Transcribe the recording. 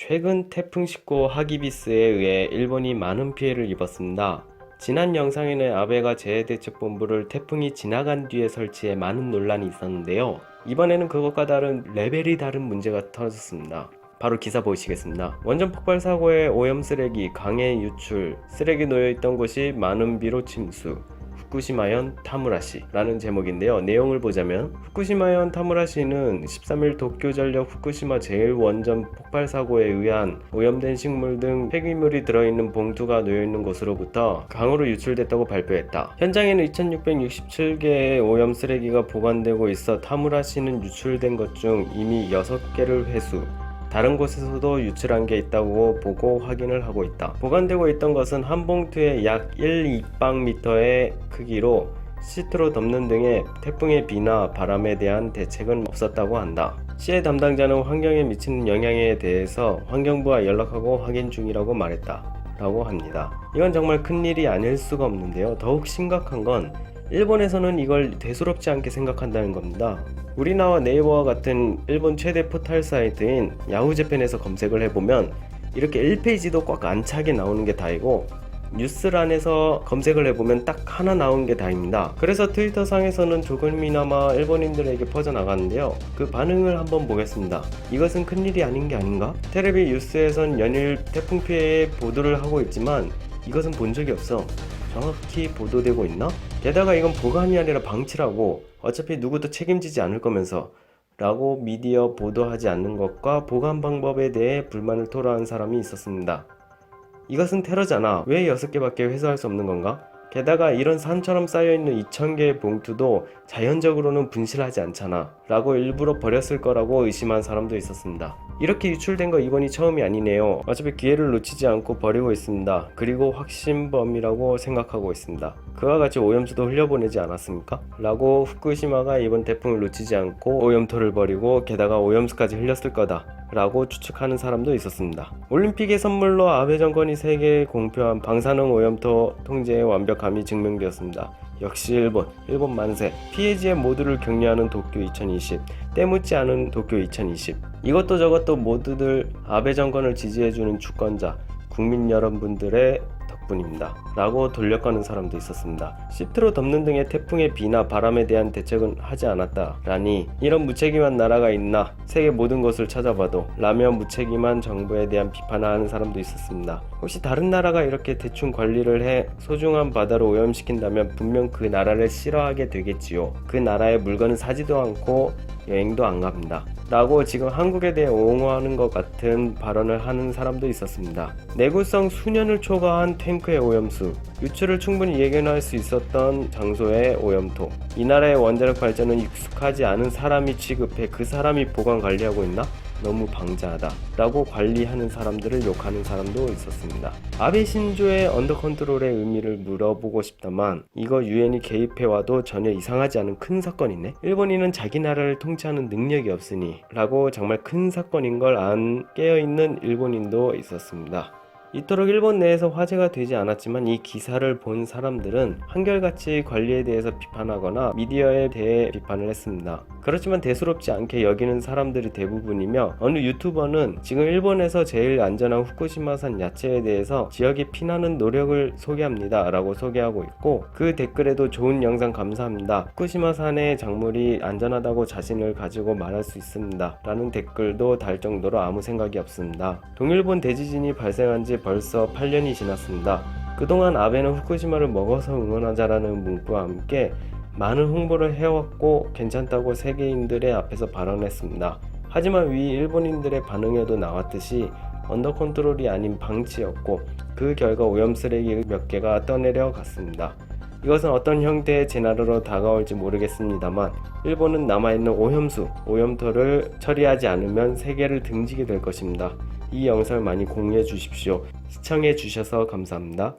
최근 태풍 19호 하기비스에 의해 일본이 많은 피해를 입었습니다. 지난 영상에는 아베가 재해대책본부를 태풍이 지나간 뒤에 설치해 많은 논란이 있었는데요. 이번에는 그것과 다른 레벨이 다른 문제가 터졌습니다. 바로 기사 보시겠습니다. 원전 폭발 사고에 오염 쓰레기 강해 유출, 쓰레기 놓여있던 곳이 많은 비로 침수, 후쿠시마현 타무라시라는 제목인데요. 내용을 보자면 후쿠시마현 타무라시는 13일 도쿄전력 후쿠시마 제1원전 폭발 사고에 의한 오염된 식물 등 폐기물이 들어있는 봉투가 놓여있는 곳으로부터 강으로 유출됐다고 발표했다. 현장에는 2667개의 오염 쓰레기가 보관되고 있어 타무라시는 유출된 것 중 이미 6개를 회수, 다른 곳에서도 유출한 게 있다고 보고 확인을 하고 있다. 보관되고 있던 것은 한 봉투에 약 1입방미터의 크기로 시트로 덮는 등의 태풍의 비나 바람에 대한 대책은 없었다고 한다. 시의 담당자는 환경에 미치는 영향에 대해서 환경부와 연락하고 확인 중이라고 말했다 라고 합니다. 이건 정말 큰일이 아닐 수가 없는데요. 더욱 심각한 건 일본에서는 이걸 대수롭지 않게 생각한다는 겁니다. 우리나라 네이버와 같은 일본 최대 포털 사이트인 야후재팬에서 검색을 해보면 이렇게 1페이지도 꽉 안 차게 나오는 게 다이고, 뉴스란에서 검색을 해보면 딱 하나 나온 게 다입니다. 그래서 트위터 상에서는 조금이나마 일본인들에게 퍼져나가는데요. 그 반응을 한번 보겠습니다. 이것은 큰일이 아닌 게 아닌가? 텔레비 뉴스에선 연일 태풍 피해의 보도를 하고 있지만 이것은 본 적이 없어. 정확히 보도되고 있나? 게다가 이건 보관이 아니라 방치라고, 어차피 누구도 책임지지 않을 거면서 라고 미디어 보도하지 않는 것과 보관 방법에 대해 불만을 토로한 사람이 있었습니다. 이것은 테러잖아. 왜 6개밖에 회수할 수 없는 건가? 게다가 이런 산처럼 쌓여있는 2000개의 봉투도 자연적으로는 분실하지 않잖아 라고 일부러 버렸을 거라고 의심한 사람도 있었습니다. 이렇게 유출된 거 이번이 처음이 아니네요. 어차피 기회를 놓치지 않고 버리고 있습니다. 그리고 확신범이라고 생각하고 있습니다. 그와 같이 오염수도 흘려보내지 않았습니까? 라고 후쿠시마가 이번 태풍을 놓치지 않고 오염토를 버리고 게다가 오염수까지 흘렸을 거다 라고 추측하는 사람도 있었습니다. 올림픽의 선물로 아베 정권이 세계에 공표한 방사능 오염토 통제의 완벽함이 증명되었습니다. 역시 일본 만세. 피해지의 모두를 격려하는 도쿄 2020, 때묻지 않은 도쿄 2020. 이것도 저것도 모두들 아베 정권을 지지해주는 주권자, 국민 여러분들의 덕분입니다 라고 돌려꺼는 사람도 있었습니다. 시트로 덮는 등의 태풍의 비나 바람에 대한 대책은 하지 않았다 라니, 이런 무책임한 나라가 있나? 세계 모든 곳을 찾아봐도 라며 무책임한 정부에 대한 비판을 하는 사람도 있었습니다. 혹시 다른 나라가 이렇게 대충 관리를 해 소중한 바다를 오염시킨다면 분명 그 나라를 싫어하게 되겠지요. 그 나라의 물건은 사지도 않고 여행도 안 갑니다 라고 지금 한국에 대해 옹호하는 것 같은 발언을 하는 사람도 있었습니다. 내구성 수년을 초과한 탱크의 오염수, 유출을 충분히 예견할 수 있었던 장소의 오염토, 이 나라의 원자력 발전은 익숙하지 않은 사람이 취급해 그 사람이 보관 관리하고 있나? 너무 방자하다 라고 관리하는 사람들을 욕하는 사람도 있었습니다. 아베 신조의 언더컨트롤의 의미를 물어보고 싶다만 이거 유엔이 개입해와도 전혀 이상하지 않은 큰 사건이네. 일본인은 자기 나라를 통치하는 능력이 없으니 라고 정말 큰 사건인 걸 안 깨어있는 일본인도 있었습니다. 이토록 일본 내에서 화제가 되지 않았지만 이 기사를 본 사람들은 한결같이 관리에 대해서 비판하거나 미디어에 대해 비판을 했습니다. 그렇지만 대수롭지 않게 여기는 사람들이 대부분이며, 어느 유튜버는 지금 일본에서 제일 안전한 후쿠시마산 야채에 대해서 지역에 피나는 노력을 소개합니다 라고 소개하고 있고, 그 댓글에도 좋은 영상 감사합니다, 후쿠시마산의 작물이 안전하다고 자신을 가지고 말할 수 있습니다 라는 댓글도 달 정도로 아무 생각이 없습니다. 동일본 대지진이 발생한 지 벌써 8년이 지났습니다. 그동안 아베는 후쿠시마를 먹어서 응원하자라는 문구와 함께 많은 홍보를 해왔고 괜찮다고 세계인들의 앞에서 발언했습니다. 하지만 위 일본인들의 반응에도 나왔듯이 언더컨트롤이 아닌 방치였고, 그 결과 오염 쓰레기 몇 개가 떠내려 갔습니다. 이것은 어떤 형태의 재난으로 다가올지 모르겠습니다만 일본은 남아있는 오염토를 처리하지 않으면 세계를 등지게 될 것입니다. 이 영상을 많이 공유해 주십시오. 시청해 주셔서 감사합니다.